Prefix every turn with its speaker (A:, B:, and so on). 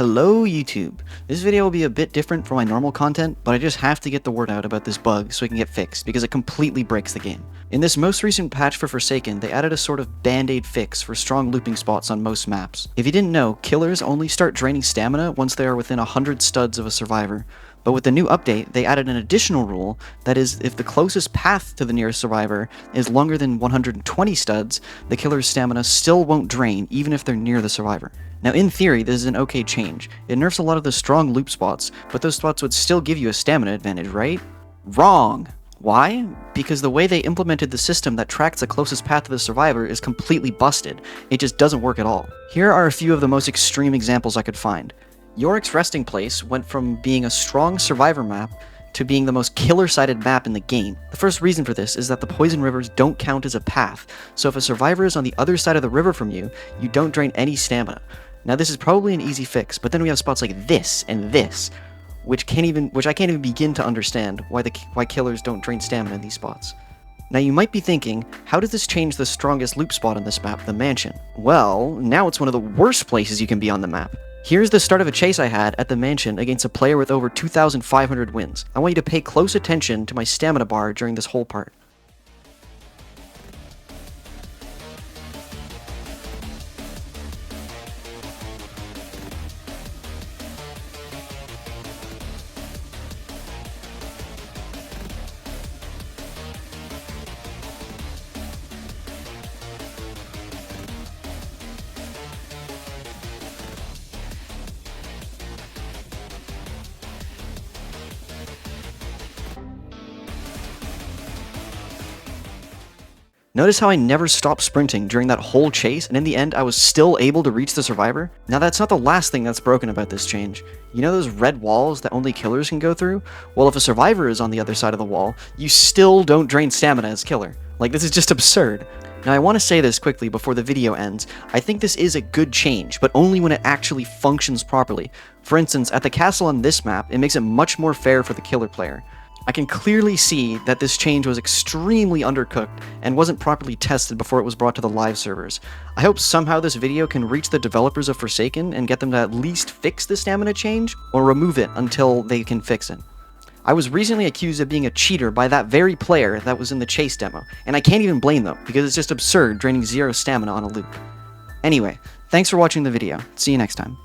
A: Hello YouTube! This video will be a bit different from my normal content, but I just have to get the word out about this bug so it can get fixed, because it completely breaks the game. In this most recent patch for Forsaken, they added a sort of band-aid fix for strong looping spots on most maps. If you didn't know, killers only start draining stamina once they are within 100 studs of a survivor. But with the new update, they added an additional rule, that is, if the closest path to the nearest survivor is longer than 120 studs, the killer's stamina still won't drain, even if they're near the survivor. Now in theory, this is an okay change. It nerfs a lot of the strong loop spots, but those spots would still give you a stamina advantage, right? Wrong! Why? Because the way they implemented the system that tracks the closest path to the survivor is completely busted. It just doesn't work at all. Here are a few of the most extreme examples I could find. Yorick's resting place went from being a strong survivor map to being the most killer-sided map in the game. The first reason for this is that the poison rivers don't count as a path, so if a survivor is on the other side of the river from you, you don't drain any stamina. Now this is probably an easy fix, but then we have spots like this and this, which I can't even begin to understand why killers don't drain stamina in these spots. Now you might be thinking, how does this change the strongest loop spot on this map, the mansion? Well, now it's one of the worst places you can be on the map. Here's the start of a chase I had at the mansion against a player with over 2,500 wins. I want you to pay close attention to my stamina bar during this whole part. Notice how I never stopped sprinting during that whole chase, and in the end I was still able to reach the survivor? Now that's not the last thing that's broken about this change. You know those red walls that only killers can go through? Well, if a survivor is on the other side of the wall, you still don't drain stamina as killer. Like, this is just absurd. Now I want to say this quickly before the video ends. I think this is a good change, but only when it actually functions properly. For instance, at the castle on this map, it makes it much more fair for the killer player. I can clearly see that this change was extremely undercooked and wasn't properly tested before it was brought to the live servers. I hope somehow this video can reach the developers of Forsaken and get them to at least fix the stamina change, or remove it until they can fix it. I was recently accused of being a cheater by that very player that was in the chase demo, and I can't even blame them, because it's just absurd draining 0 stamina on a loop. Anyway, thanks for watching the video. See you next time.